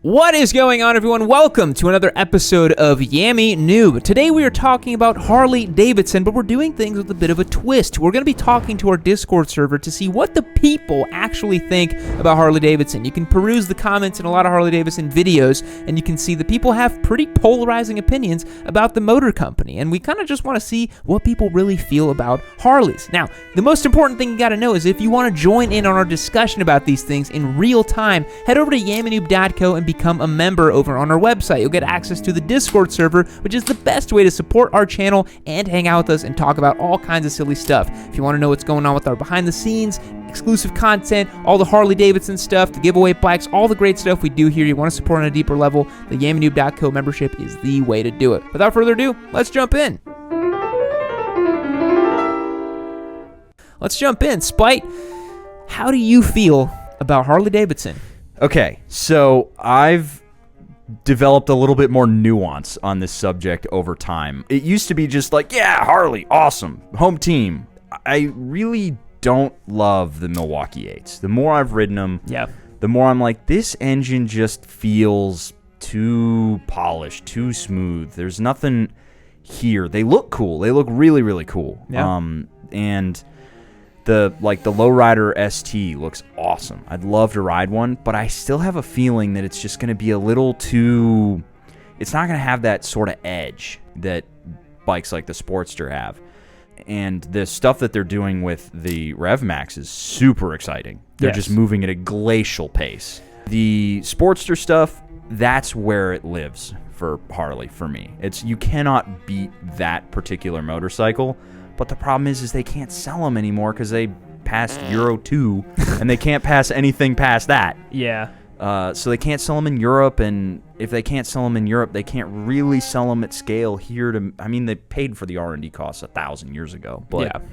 What is going on, everyone? Welcome to another episode of Yammy Noob. Today we are talking about Harley Davidson, but we're doing things with a bit of a twist. We're going to be talking to our Discord server to see what the people actually think about Harley Davidson. You can peruse the comments in a lot of Harley Davidson videos, and you can see that people have pretty polarizing opinions about the motor company, and we kind of just want to see what people really feel about Harleys. Now, the most important thing you got to know is if you want to join in on our discussion about these things in real time, head over to yammynoob.co and become a member over on our website. You'll get access to the Discord server, which is the best way to support our channel and hang out with us and talk about all kinds of silly stuff. If you want to know what's going on with our behind the scenes, exclusive content, all the Harley Davidson stuff, the giveaway bikes, all the great stuff we do here, you want to support on a deeper level, the yammynoob.co membership is the way to do it. Without further ado, let's jump in. Spite, how do you feel about Harley Davidson? Okay, so I've developed a little bit more nuance on this subject over time. It used to be just like, yeah, Harley, awesome, home team. I really don't love the Milwaukee 8s. The more I've ridden them, the more I'm like, this engine just feels too polished, too smooth. There's nothing here. They look cool. They look really, really cool. Yeah. And the Lowrider ST looks awesome. I'd love to ride one, but I still have a feeling that it's just going to be a little too... It's not going to have that sort of edge that bikes like the Sportster have. And the stuff that they're doing with the RevMax is super exciting. They're just moving at a glacial pace. The Sportster stuff, that's where it lives for Harley, for me. You cannot beat that particular motorcycle. But the problem is they can't sell them anymore because they passed Euro 2, and they can't pass anything past that. Yeah. So they can't sell them in Europe, and if they can't sell them in Europe, they can't really sell them at scale here. They paid for the R&D costs 1,000 years ago, but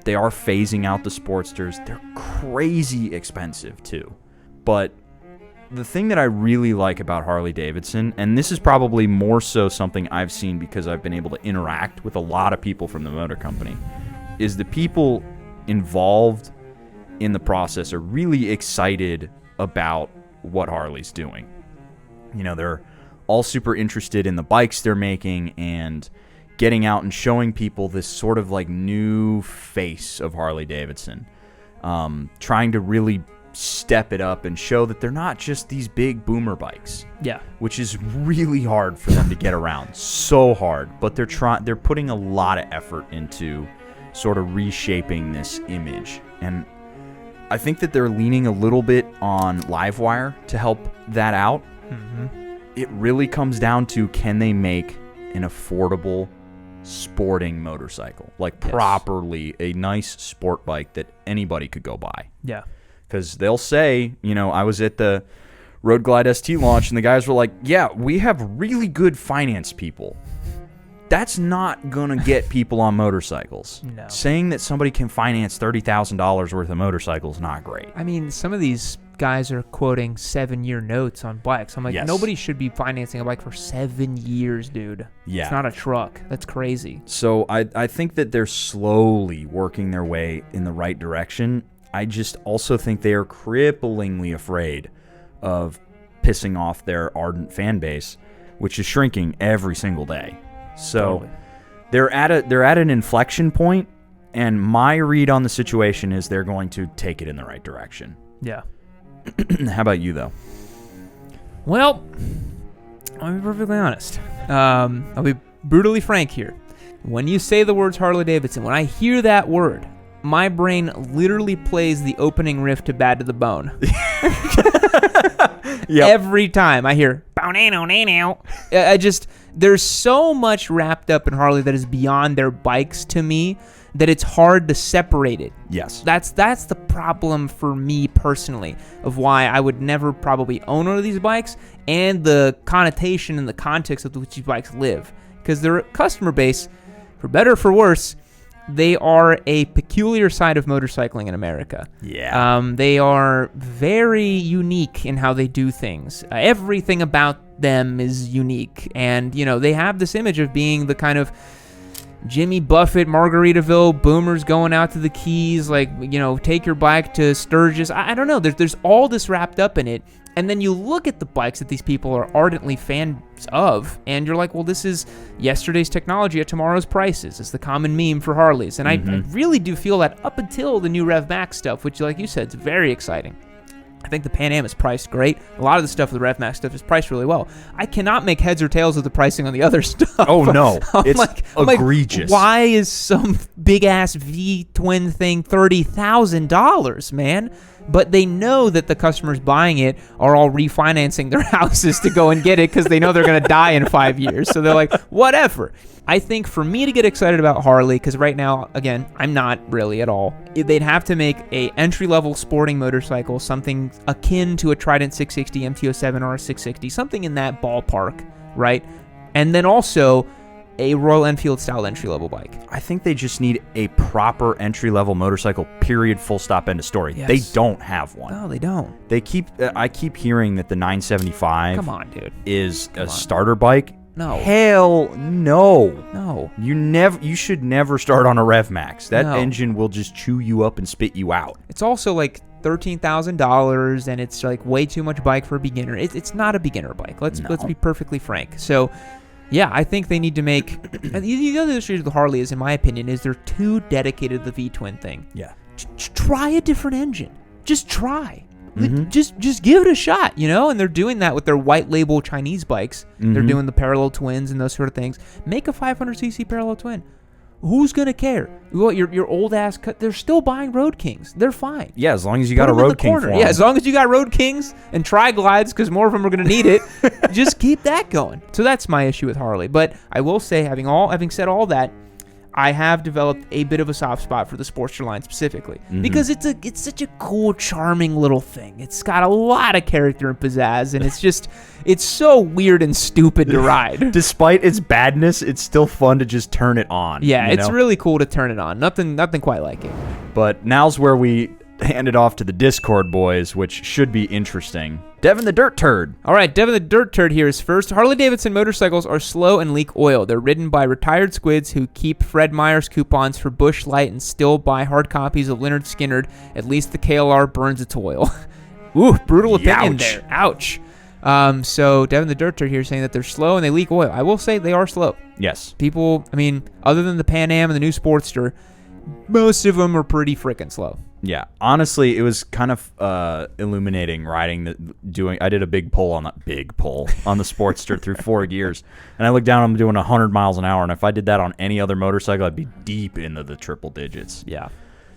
they are phasing out the Sportsters. They're crazy expensive too. But the thing that I really like about Harley Davidson, and this is probably more so something I've seen because I've been able to interact with a lot of people from the motor company, is the people involved in the process are really excited about what Harley's doing. You know, they're all super interested in the bikes they're making and getting out and showing people this sort of like new face of Harley Davidson, trying to really step it up and show that they're not just these big boomer bikes. Yeah. Which is really hard for them to get around. So hard. But they're putting a lot of effort into sort of reshaping this image. And I think that they're leaning a little bit on Livewire to help that out. Mm-hmm. It really comes down to, can they make an affordable sporting motorcycle? Like properly a nice sport bike that anybody could go buy. Yeah. Because they'll say, you know, I was at the Road Glide ST launch, and the guys were like, yeah, we have really good finance people. That's not going to get people on motorcycles. No. Saying that somebody can finance $30,000 worth of motorcycles is not great. I mean, some of these guys are quoting 7-year notes on bikes. I'm like, nobody should be financing a bike for 7 years, dude. Yeah. It's not a truck. That's crazy. So I think that they're slowly working their way in the right direction. I just also think they are cripplingly afraid of pissing off their ardent fan base, which is shrinking every single day. So they're at an inflection point, and my read on the situation is they're going to take it in the right direction. Yeah. How about you, though? Well, I'll be perfectly honest. I'll be brutally frank here. When you say the words Harley Davidson, when I hear that word, my brain literally plays the opening riff to Bad to the Bone. Every time I hear, there's so much wrapped up in Harley that is beyond their bikes to me that it's hard to separate it. Yes. That's the problem for me personally, of why I would never probably own one of these bikes, and the connotation and the context of which these bikes live. Because their customer base, for better or for worse, they are a peculiar side of motorcycling in America. Yeah. They are very unique in how they do things. Everything about them is unique. And, you know, they have this image of being the kind of Jimmy Buffett, Margaritaville, boomers going out to the Keys, like, you know, take your bike to Sturgis. I don't know. There's all this wrapped up in it. And then you look at the bikes that these people are ardently fans of, and you're like, well, this is yesterday's technology at tomorrow's prices. It's the common meme for Harleys. And I really do feel that up until the new Rev Max stuff, which, like you said, is very exciting. I think the Pan Am is priced great. A lot of the stuff with the Rev Max stuff is priced really well. I cannot make heads or tails of the pricing on the other stuff. Oh, no. It's Like, egregious. why is some big-ass V-twin thing $30,000, man? But they know that the customers buying it are all refinancing their houses to go and get it because they know they're going to die in 5 years. So they're like, whatever. I think for me to get excited about Harley, because right now, again, I'm not really at all, they'd have to make a entry-level sporting motorcycle, something akin to a Trident 660, MT-07, or a 660, something in that ballpark, right? And then also a Royal Enfield-style entry-level bike. I think they just need a proper entry-level motorcycle, period, full stop, end of story. Yes. They don't have one. No, they don't. I keep hearing that the 975 Come on, dude. is a starter bike. No. Hell no. No. You should never start on a Rev Max. That No. engine will just chew you up and spit you out. It's also like $13,000, and it's like way too much bike for a beginner. It's not a beginner bike. Let's be perfectly frank. So, yeah, I think they need to make. And the other issue with the Harley is, in my opinion, is they're too dedicated to the V-twin thing. Yeah. Try a different engine. Just try. Just give it a shot, you know? And they're doing that with their white label Chinese bikes. They're doing the parallel twins and those sort of things. Make a 500cc parallel twin. Who's gonna care? Well, your old ass cut. They're still buying Road Kings. They're fine. Yeah, as long as you got a Road King for them. Yeah, as long as you got Road Kings and Tri-Glides, because more of them are gonna need it. Just keep that going. So that's my issue with Harley. But I will say, having said all that, I have developed a bit of a soft spot for the Sportster line specifically because it's such a cool, charming little thing. It's got a lot of character and pizzazz, and it's so weird and stupid to ride. Despite its badness, it's still fun to just turn it on. Yeah, it's really cool to turn it on. Nothing quite like it. But now's where we hand it off to the Discord boys, which should be interesting. Devin the Dirt Turd. All right, Devin the Dirt Turd here is first. Harley Davidson motorcycles are slow and leak oil. They're ridden by retired squids who keep Fred Meyer's coupons for Busch Light and still buy hard copies of Leonard Skinner. At least the KLR burns its oil. Ooh, brutal opinion there. Ouch. So Devin the Dirt Turd here is saying that they're slow and they leak oil. I will say they are slow. Yes. People, I mean, other than the Pan Am and the new Sportster, most of them are pretty freaking slow. Yeah, honestly, it was kind of illuminating riding. I did a big pull on the Sportster through 4 gears, and I looked down. I'm doing 100 miles an hour, and if I did that on any other motorcycle, I'd be deep into the triple digits. Yeah,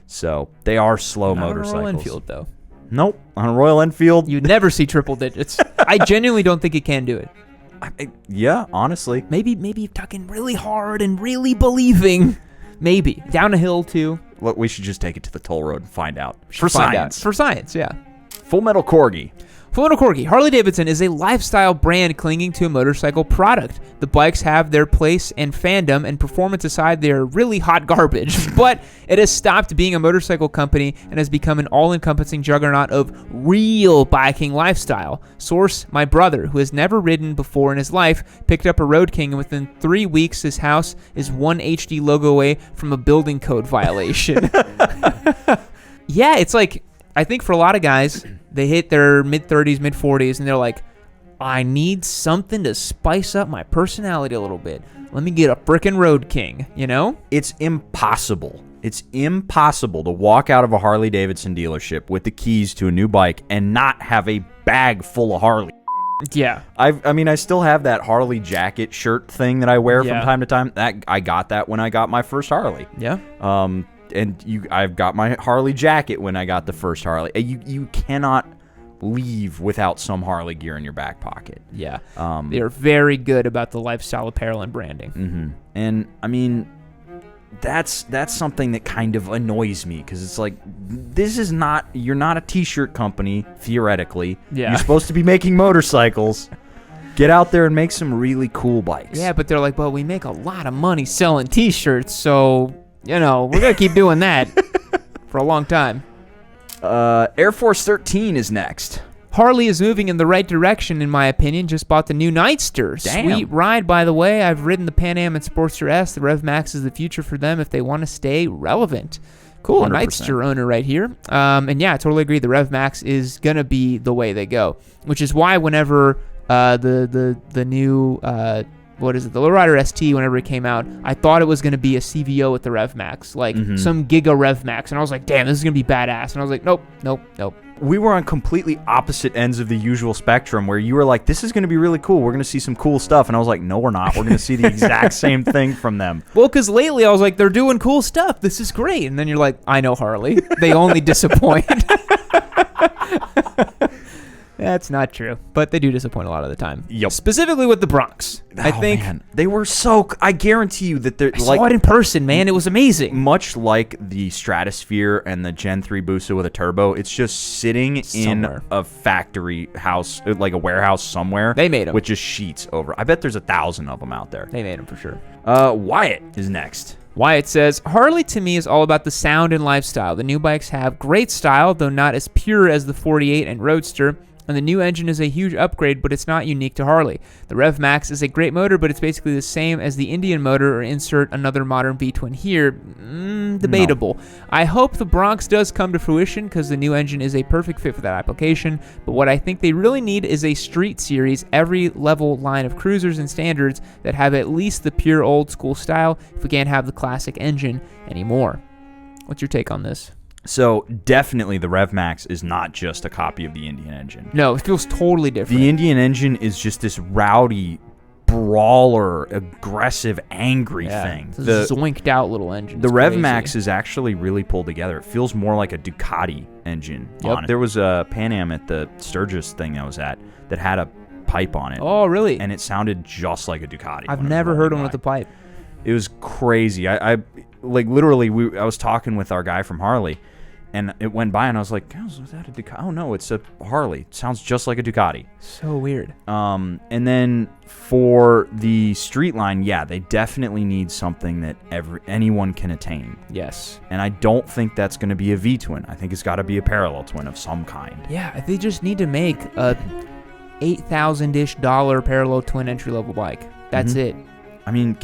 so they are slow Not motorcycles. on a Royal Enfield, though. Nope, on a Royal Enfield, you'd never see triple digits. I genuinely don't think it can do it. Yeah, honestly, maybe tucking really hard and really believing. Maybe. Down a hill, too. Look, we should just take it to the toll road and find out. For science, yeah. Full Metal Corgi. Full Metal Corgi. Harley Davidson is a lifestyle brand clinging to a motorcycle product. The bikes have their place and fandom, and performance aside, they're really hot garbage. But it has stopped being a motorcycle company and has become an all-encompassing juggernaut of real biking lifestyle. Source, my brother, who has never ridden before in his life, picked up a Road King, and within 3 weeks, his house is one HD logo away from a building code violation. Yeah, it's like, I think for a lot of guys, they hit their mid-30s, mid-40s, and they're like, I need something to spice up my personality a little bit. Let me get a frickin' Road King, you know? It's impossible. It's impossible to walk out of a Harley Davidson dealership with the keys to a new bike and not have a bag full of Harley. Yeah. I still have that Harley jacket shirt thing that I wear from time to time. I got that when I got my first Harley. Yeah. I've got my Harley jacket when I got the first Harley. You cannot leave without some Harley gear in your back pocket. Yeah. They are very good about the lifestyle apparel and branding. Mm-hmm. And I mean, that's something that kind of annoys me because it's like, you're not a t-shirt company, theoretically. Yeah. You're supposed to be making motorcycles. Get out there and make some really cool bikes. Yeah, but they're like, well, we make a lot of money selling t-shirts, so, you know, we're going to keep doing that for a long time. Air Force 13 is next. Harley is moving in the right direction, in my opinion. Just bought the new Nightster. Damn. Sweet ride, by the way. I've ridden the Pan Am and Sportster S. The Rev Max is the future for them if they want to stay relevant. Cool. 100%. Nightster owner right here. And yeah, I totally agree. The Rev Max is going to be the way they go, which is why whenever the new, what is it, the Lowrider ST, whenever it came out, I thought it was going to be a CVO with the Rev Max, like some Giga Rev Max. And I was like, damn, this is going to be badass. And I was like, nope. We were on completely opposite ends of the usual spectrum where you were like, this is going to be really cool. We're going to see some cool stuff. And I was like, no, we're not. We're going to see the exact same thing from them. Well, because lately I was like, they're doing cool stuff. This is great. And then you're like, I know Harley. They only disappoint. That's not true, but they do disappoint a lot of the time. Yep. Specifically with the Bronx. I think man. They were so. I guarantee you that they're I saw it in person, man. It was amazing. Much like the Stratosphere and the Gen 3 Busa with a turbo, it's just sitting Somewhere. in a factory house, like a warehouse somewhere. They made them with just sheets over. I bet there's 1,000 of them out there. They made them for sure. Wyatt is next. Wyatt says, Harley to me is all about the sound and lifestyle. The new bikes have great style, though not as pure as the 48 and Roadster. And the new engine is a huge upgrade, but it's not unique to Harley. The Rev Max is a great motor, but it's basically the same as the Indian motor, or insert another modern V-twin here. Debatable. No. I hope the Bronx does come to fruition, because the new engine is a perfect fit for that application, but what I think they really need is a street series, every level line of cruisers and standards that have at least the pure old school style, if we can't have the classic engine anymore. What's your take on this? So definitely the Rev Max is not just a copy of the Indian engine. No, it feels totally different. The Indian engine is just this rowdy, brawler, aggressive, angry thing. It's a zoinked out little engine. The Rev Max is actually really pulled together. It feels more like a Ducati engine on it. There was a Pan Am at the Sturgis thing I was at that had a pipe on it. Oh, really? And it sounded just like a Ducati. I've never heard one with a pipe. It was crazy. I like literally I was talking with our guy from Harley, and it went by, and I was like, oh, is that a Ducati? Oh, no, it's a Harley. It sounds just like a Ducati. So weird. And then for the street line, yeah, they definitely need something that anyone can attain. Yes. And I don't think that's going to be a V-twin. I think it's got to be a parallel twin of some kind. Yeah, they just need to make a $8,000-ish parallel twin entry-level bike. That's it. I mean,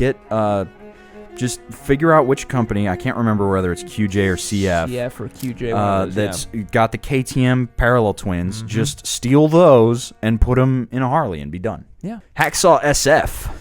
just figure out which company, I can't remember whether it's QJ or CF. CF or QJ. That's got the KTM parallel twins. Just steal those and put them in a Harley and be done. Yeah. Hacksaw SF.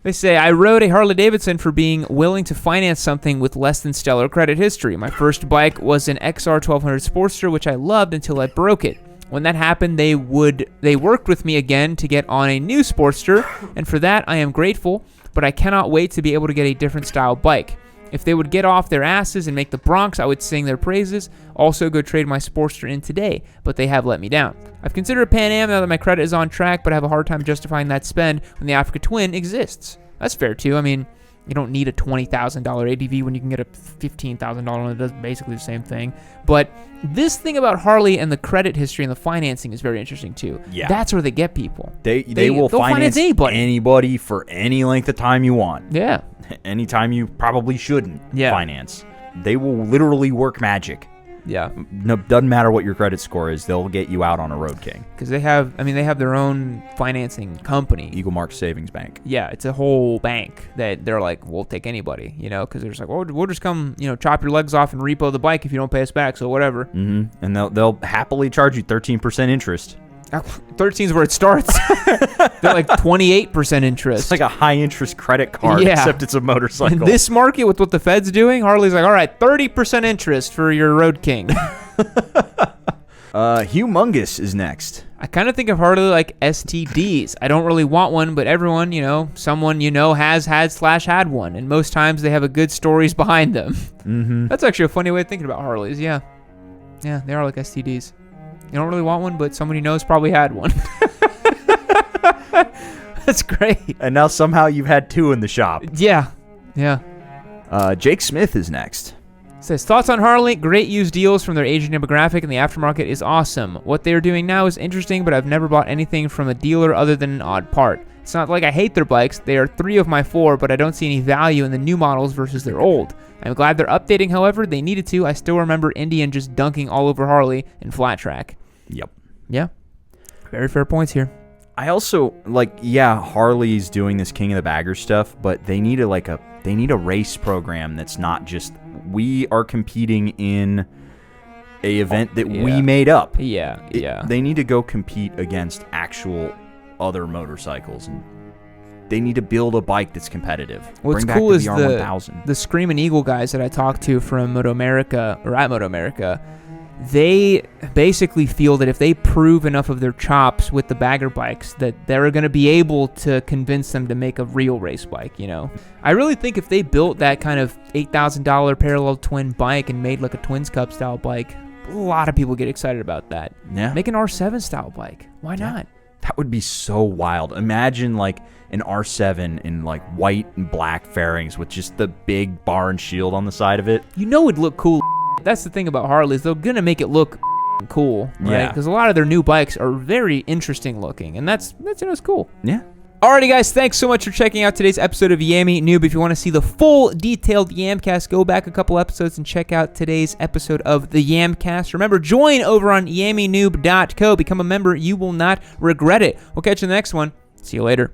They say, I rode a Harley Davidson for being willing to finance something with less than stellar credit history. My first bike was an XR 1200 Sportster, which I loved until I broke it. When that happened, they worked with me again to get on a new Sportster, and for that I am grateful, but I cannot wait to be able to get a different style bike. If they would get off their asses and make the Bronx, I would sing their praises. Also go trade my Sportster in today, but they have let me down. I've considered Pan Am now that my credit is on track, but I have a hard time justifying that spend when the Africa Twin exists. That's fair too. I mean, you don't need a $20,000 ADV when you can get a $15,000 one that does basically the same thing. But this thing about Harley and the credit history and the financing is very interesting too. Yeah. That's where they get people. They will finance anybody for any length of time you want. Yeah. Anytime you probably shouldn't finance. They will literally work magic. Yeah. No, doesn't matter what your credit score is, they'll get you out on a Road King. Because they have their own financing company. Eagle Mark Savings Bank. Yeah, it's a whole bank that they're like, we'll take anybody, because they're just like, well, we'll just come, chop your legs off and repo the bike if you don't pay us back, so whatever. And they'll happily charge you 13% interest. 13 is where it starts. They're like 28% interest. It's like a high interest credit card, except it's a motorcycle. In this market, with what the Fed's doing, Harley's like, all right, 30% interest for your Road King. Humongous is next. I kind of think of Harley like STDs. I don't really want one, but everyone, someone has had one, and most times they have a good stories behind them. That's actually a funny way of thinking about Harleys. Yeah, they are like STDs. You don't really want one, but somebody knows probably had one. That's great. And now somehow you've had two in the shop. Yeah. Jake Smith is next. Says, thoughts on Harley? Great used deals from their aging demographic, and the aftermarket is awesome. What they are doing now is interesting, but I've never bought anything from a dealer other than an odd part. It's not like I hate their bikes. They are 3 of my 4, but I don't see any value in the new models versus their old. I'm glad they're updating, however. They needed to. I still remember Indian just dunking all over Harley in flat track. Yep. Yeah. Very fair points here. I also, Harley's doing this King of the Baggers stuff, but they need a race program that's not just we are competing in a event that we made up. Yeah. They need to go compete against actual other motorcycles, and they need to build a bike that's competitive. What's Bring cool back is the R1000. the Screaming Eagle guys that I talked to from Moto America, or at Moto America, they basically feel that if they prove enough of their chops with the bagger bikes, that they're going to be able to convince them to make a real race bike, you know? I really think if they built that kind of $8,000 parallel twin bike and made like a Twins Cup style bike, a lot of people get excited about that. Yeah. Make an R7 style bike. Why not? That would be so wild. Imagine like an R7 in like white and black fairings with just the big bar and shield on the side of it. You know it'd look cool. That's the thing about Harleys. They're going to make it look cool, right? Yeah. Because a lot of their new bikes are very interesting looking, and that's cool. Yeah. Alrighty, guys, thanks so much for checking out today's episode of Yammy Noob. If you want to see the full detailed Yamcast, go back a couple episodes and check out today's episode of the Yamcast. Remember, join over on yammynoob.co. Become a member. You will not regret it. We'll catch you in the next one. See you later.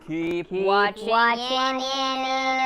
Keep watching Yammy Noob.